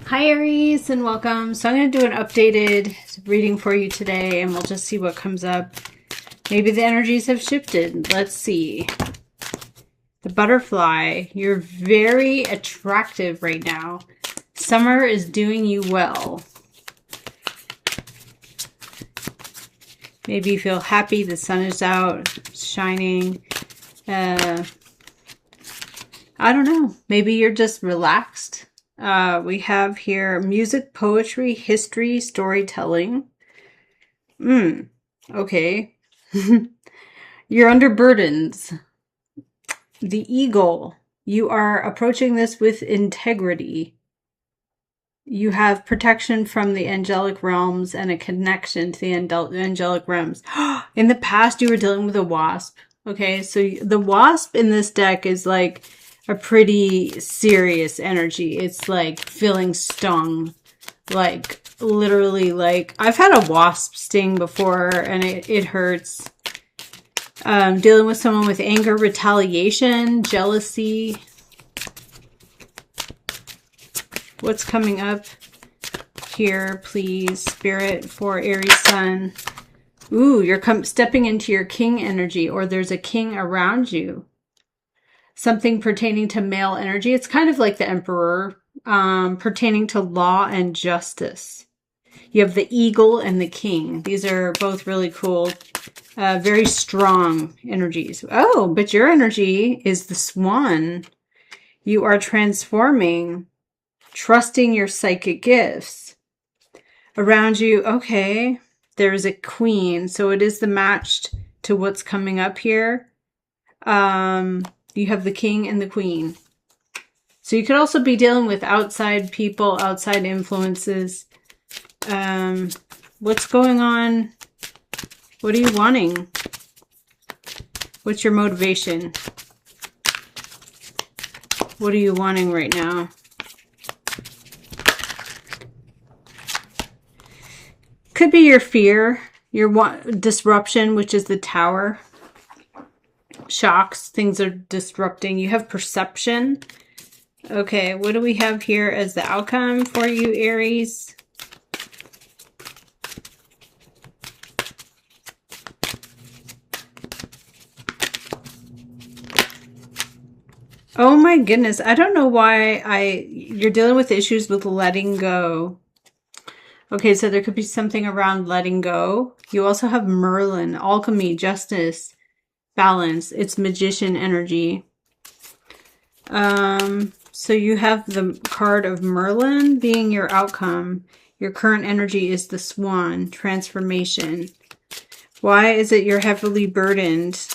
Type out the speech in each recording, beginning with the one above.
Hi Aries and welcome. So I'm going to do an updated reading for you today and we'll just see what comes up. Maybe the energies have shifted. Let's see. The butterfly, you're very attractive right now. Summer is doing you well. Maybe you feel happy, the sun is out, shining. I don't know. Maybe you're just relaxed. We have here music, poetry, history, storytelling. Okay. You're under burdens. The eagle. You are approaching this with integrity. You have protection from the angelic realms and a connection to the angelic realms. In the past, you were dealing with a wasp. Okay, so the wasp in this deck is like a pretty serious energy. It's like feeling stung. Like literally, like I've had a wasp sting before and it hurts. Dealing with someone with anger, retaliation, jealousy. What's coming up here, please, Spirit, for Aries Sun? Ooh, you're stepping into your king energy, or there's a king around you. Something pertaining to male energy. It's kind of like the Emperor, pertaining to law and justice. You have the eagle and the king. These are both really cool, very strong energies. Oh, but your energy is the swan. You are transforming, trusting your psychic gifts. Around you, okay, there's a queen. So it is the matched to what's coming up here. You have the king and the queen. So you could also be dealing with outside people, outside influences. What's going on? What are you wanting? What's your motivation? What are you wanting right now? Could be your fear, your disruption, which is the tower. Shocks, things are disrupting. You have perception. Okay, what do we have here as the outcome for you, Aries? Oh my goodness, I don't know why you're dealing with issues with letting go. Okay, so there could be something around letting go. You also have Merlin, alchemy, justice, balance. It's magician energy. So you have the card of Merlin being your outcome. Your current energy is the swan, transformation. Why is it you're heavily burdened?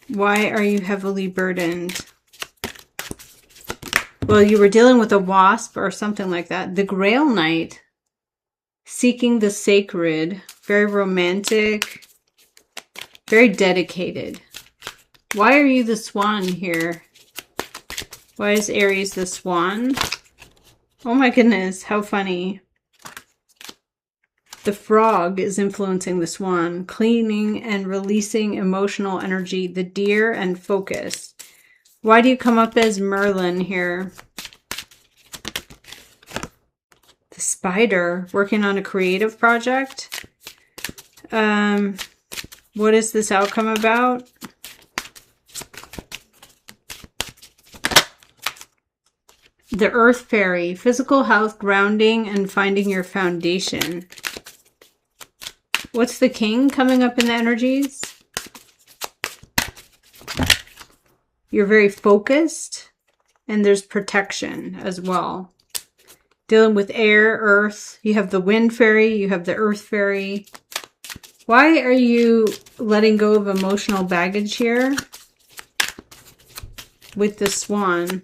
Why are you heavily burdened? Well, you were dealing with a wasp or something like that. The Grail Knight, seeking the sacred, very romantic, very dedicated. Why are you the swan here? Why is Aries the swan? Oh my goodness, how funny. The frog is influencing the swan, cleaning and releasing emotional energy, the deer and focus. Why do you come up as Merlin here? The spider, working on a creative project. What is this outcome about? The earth fairy, physical health, grounding, and finding your foundation. What's the king coming up in the energies? You're very focused, and there's protection as well. Dealing with air, earth. You have the wind fairy, you have the earth fairy. Why are you letting go of emotional baggage here? With the swan.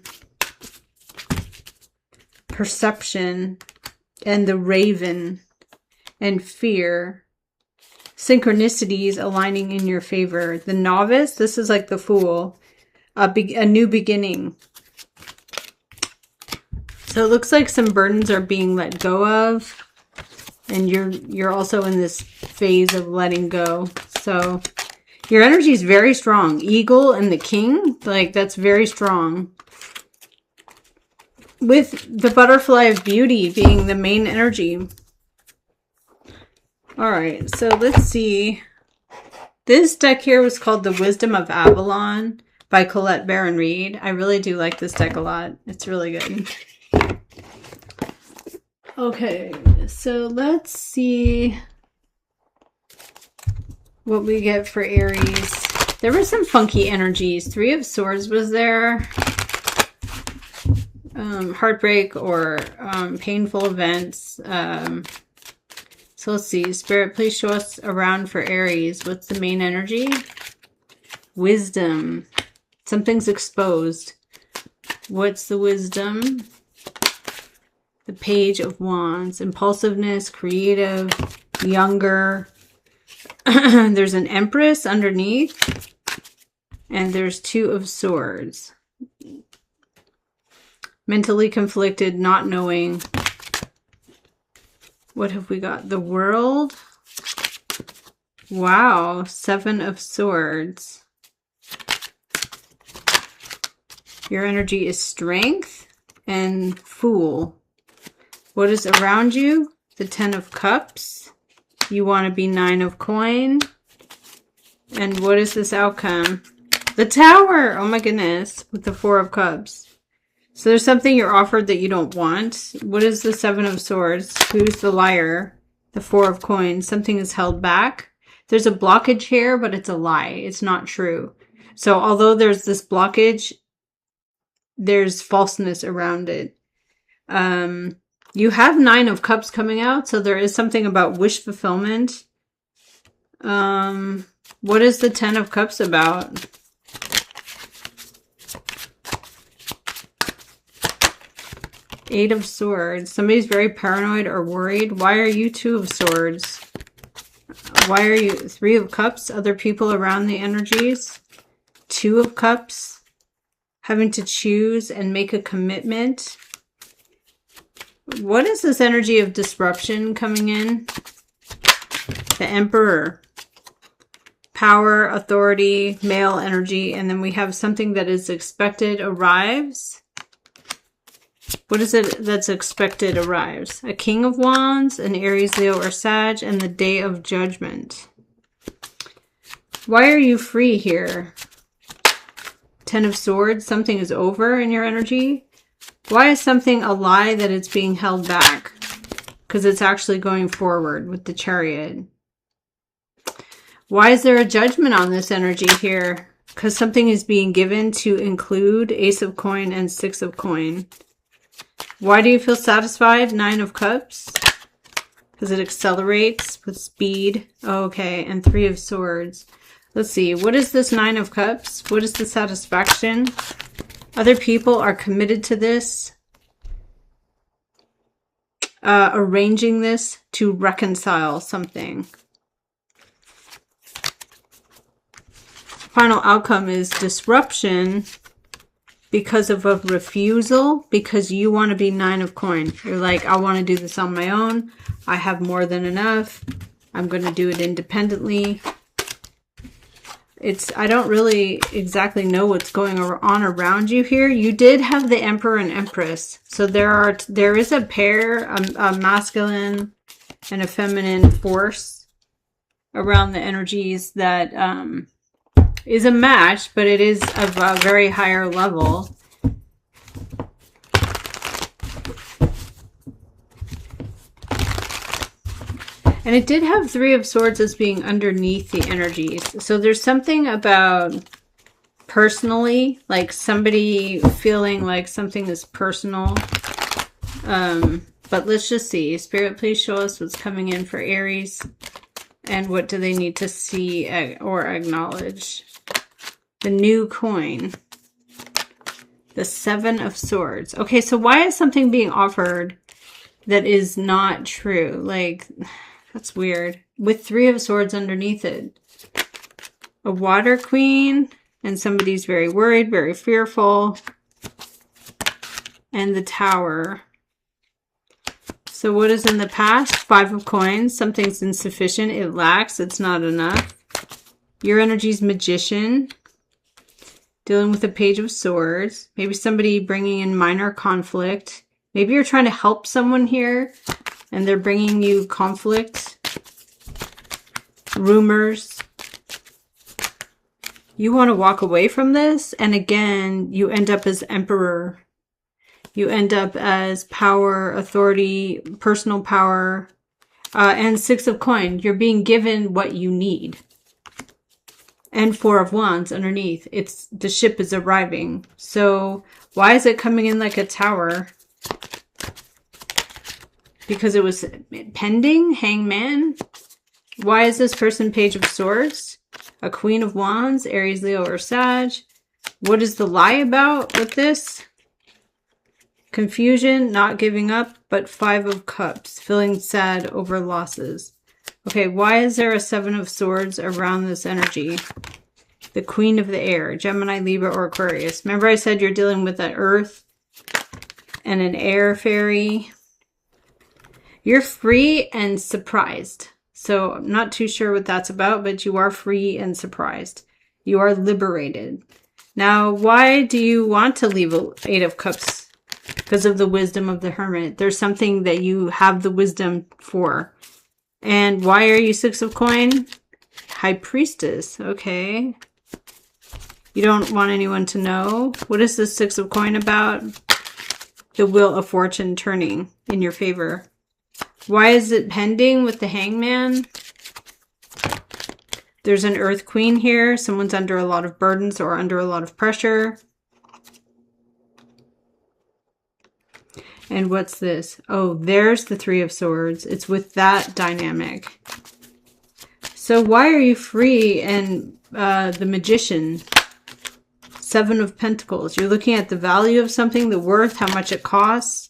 Perception, and the raven, and fear. Synchronicities aligning in your favor. The novice, this is like the fool. A new beginning. So it looks like some burdens are being let go of. And you're also in this phase of letting go. So your energy is very strong. Eagle and the king, like that's very strong. with the butterfly of beauty being the main energy. All right, so let's see. This deck here was called The Wisdom of Avalon by Colette Baron Reed. I really do like this deck a lot. It's really good. Okay, so let's see what we get for Aries. There were some funky energies. Three of Swords was there. Heartbreak or painful events. So let's see. Spirit, please show us around for Aries. What's the main energy? Wisdom. Something's exposed. What's the wisdom? The Page of Wands. Impulsiveness, creative, younger. There's an Empress underneath. And there's Two of Swords. Mentally conflicted, not knowing. What have we got? The World. Wow. Seven of Swords. Your energy is strength and Fool. What is around you? The Ten of Cups. You want to be Nine of Coin. And what is this outcome? The Tower. Oh my goodness. With the Four of Cups. So there's something you're offered that you don't want. What is the Seven of Swords? Who's the liar? The Four of Coins. Something is held back. There's a blockage here, but it's a lie. It's not true. So although there's this blockage, there's falseness around it. You have Nine of Cups coming out, so there is something about wish fulfillment. What is the Ten of Cups about? Eight of Swords. Somebody's very paranoid or worried. Why are you Two of Swords? Why are you Three of Cups? Other people around the energies. Two of Cups. Having to choose and make a commitment. What is this energy of disruption coming in? The Emperor. Power, authority, male energy. And then we have something that is expected arrives. What is it that's expected arrives? A King of Wands, an Aries, Leo, or Sag, and the Day of Judgment. Why are you free here? Ten of Swords, something is over in your energy. Why is something a lie that it's being held back? Because it's actually going forward with the Chariot. Why is there a judgment on this energy here? Because something is being given to include Ace of Coin and Six of Coin. Why do you feel satisfied? Nine of Cups. Because it accelerates with speed. Oh, okay. And Three of Swords. Let's see. What is this Nine of Cups? What is the satisfaction? Other people are committed to this. Arranging this to reconcile something. Final outcome is disruption. Because of a refusal, because you want to be Nine of Coin. You're like, I want to do this on my own. I have more than enough. I'm going to do it independently. I don't really exactly know what's going on around you here. You did have the Emperor and Empress. So there is a pair, a masculine and a feminine force around the energies that, is a match, but it is of a very higher level. And it did have Three of Swords as being underneath the energies. So there's something about personally, like somebody feeling like something is personal. But let's just see. Spirit, please show us what's coming in for Aries. And what do they need to see or acknowledge? The new coin. The Seven of Swords. Okay, so why is something being offered that is not true? Like, that's weird. With Three of Swords underneath it. A Water Queen. And somebody's very worried, very fearful. And the Tower. So what is in the past? Five of Coins. Something's insufficient. It lacks. It's not enough. Your energy's Magician. Dealing with the Page of Swords. Maybe somebody bringing in minor conflict. Maybe you're trying to help someone here and they're bringing you conflict. Rumors. You want to walk away from this, and again, you end up as Emperor. You end up as power, authority, personal power, and Six of Coins. You're being given what you need. And Four of Wands underneath. The ship is arriving. So why is it coming in like a tower? Because it was pending? Hangman? Why is this person Page of Swords? A Queen of Wands, Aries, Leo, or Sag. What is the lie about with this? Confusion, not giving up, but Five of Cups. Feeling sad over losses. Okay, why is there a Seven of Swords around this energy? The Queen of the Air, Gemini, Libra, or Aquarius. Remember I said you're dealing with an Earth and an Air fairy. You're free and surprised. So I'm not too sure what that's about, but you are free and surprised. You are liberated. Now, why do you want to leave an Eight of Cups? Because of the wisdom of the Hermit. There's something that you have the wisdom for. And why are you Six of Coins? High Priestess. Okay. You don't want anyone to know. What is this Six of Coins about? The Wheel of Fortune turning in your favor. Why is it pending with the Hangman? There's an Earth Queen here. Someone's under a lot of burdens or under a lot of pressure. And what's this? Oh, there's the Three of Swords. It's with that dynamic. So why are you free? And the Magician, Seven of Pentacles. You're looking at the value of something, the worth, how much it costs.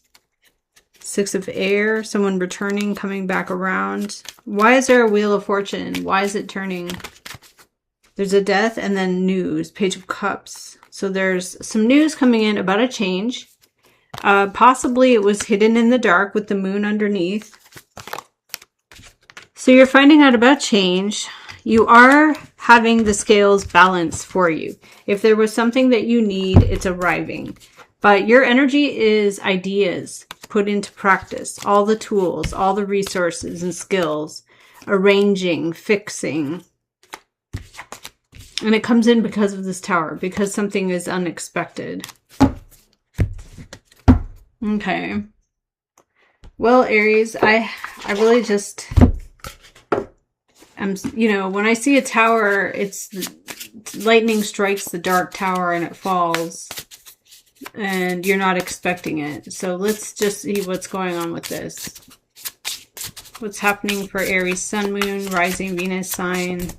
Six of Air, someone returning, coming back around. Why is there a Wheel of Fortune? Why is it turning? There's a death and then news, Page of Cups. So there's some news coming in about a change. Possibly it was hidden in the dark with the moon underneath. So you're finding out about change. You are having the scales balance for you. If there was something that you need, it's arriving. But your energy is ideas put into practice. All the tools, all the resources and skills. Arranging, fixing. And it comes in because of this tower. Because something is unexpected. Okay. Well, Aries, I really just, you know, when I see a tower, it's lightning strikes the dark tower and it falls. And you're not expecting it. So let's just see what's going on with this. What's happening for Aries, Sun, Moon, Rising, Venus sign.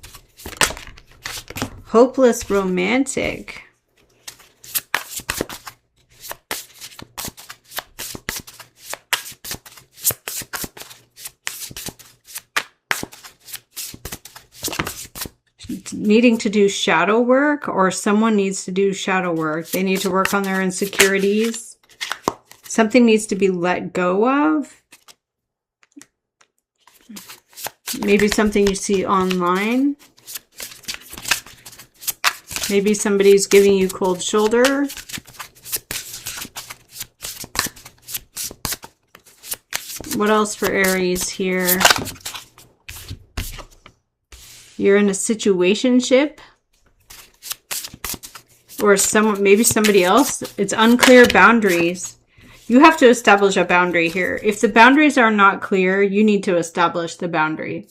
Hopeless romantic. Needing to do shadow work, or someone needs to do shadow work. They need to work on their insecurities. Something needs to be let go of. Maybe something you see online. Maybe somebody's giving you cold shoulder. What else for Aries here? You're in a situationship, or maybe somebody else. It's unclear boundaries. You have to establish a boundary here. If the boundaries are not clear, you need to establish the boundary.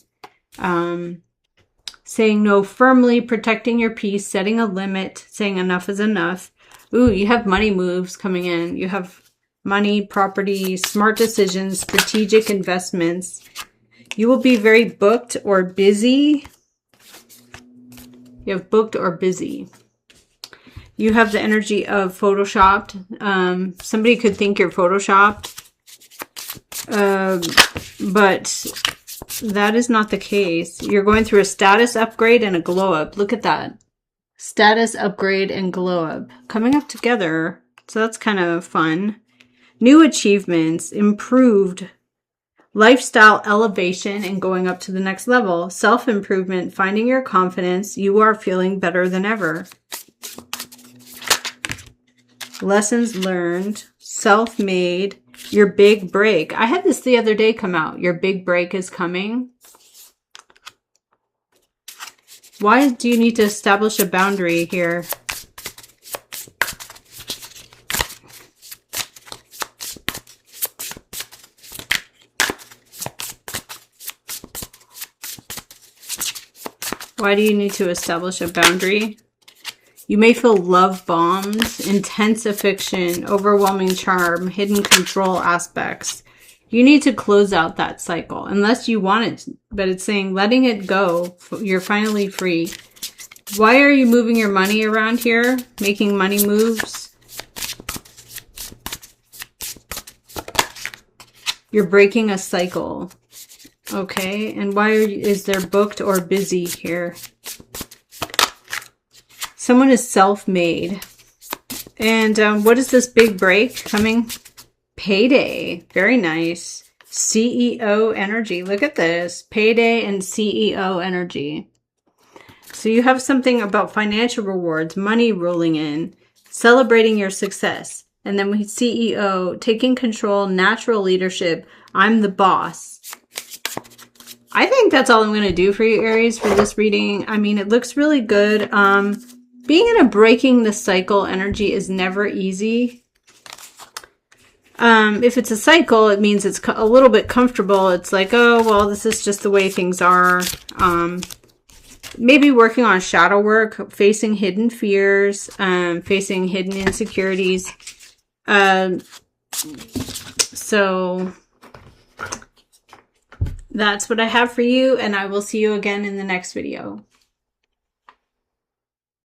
Saying no firmly, protecting your peace, setting a limit, saying enough is enough. Ooh, you have money moves coming in. You have money, property, smart decisions, strategic investments. You will be very booked or busy. You have booked or busy. You have the energy of photoshopped. Somebody could think you're photoshopped. But that is not the case. You're going through a status upgrade and a glow up. Look at that. Status upgrade and glow up. Coming up together. So that's kind of fun. New achievements. Improved lifestyle elevation and going up to the next level. Self-improvement, finding your confidence. You are feeling better than ever. lessons learned, self-made, your big break. I had this the other day come out. Your big break is coming. Why do you need to establish a boundary here? Why do you need to establish a boundary? You may feel love bombs, intense affection, overwhelming charm, hidden control aspects. You need to close out that cycle, unless you want it. But it's saying letting it go. You're finally free. Why are you moving your money around here? Making money moves? You're breaking a cycle. Okay, and why is there booked or busy here? Someone is self-made. And what is this big break coming? Payday. Very nice. CEO energy. Look at this. Payday and CEO energy. So you have something about financial rewards, money rolling in, celebrating your success. And then we CEO, taking control, natural leadership. I'm the boss. I think that's all I'm going to do for you, Aries, for this reading. I mean, it looks really good. Being in a breaking the cycle energy is never easy. If it's a cycle, it means it's a little bit comfortable. It's like, oh, well, this is just the way things are. Maybe working on shadow work, facing hidden fears, facing hidden insecurities. So that's what I have for you, and I will see you again in the next video.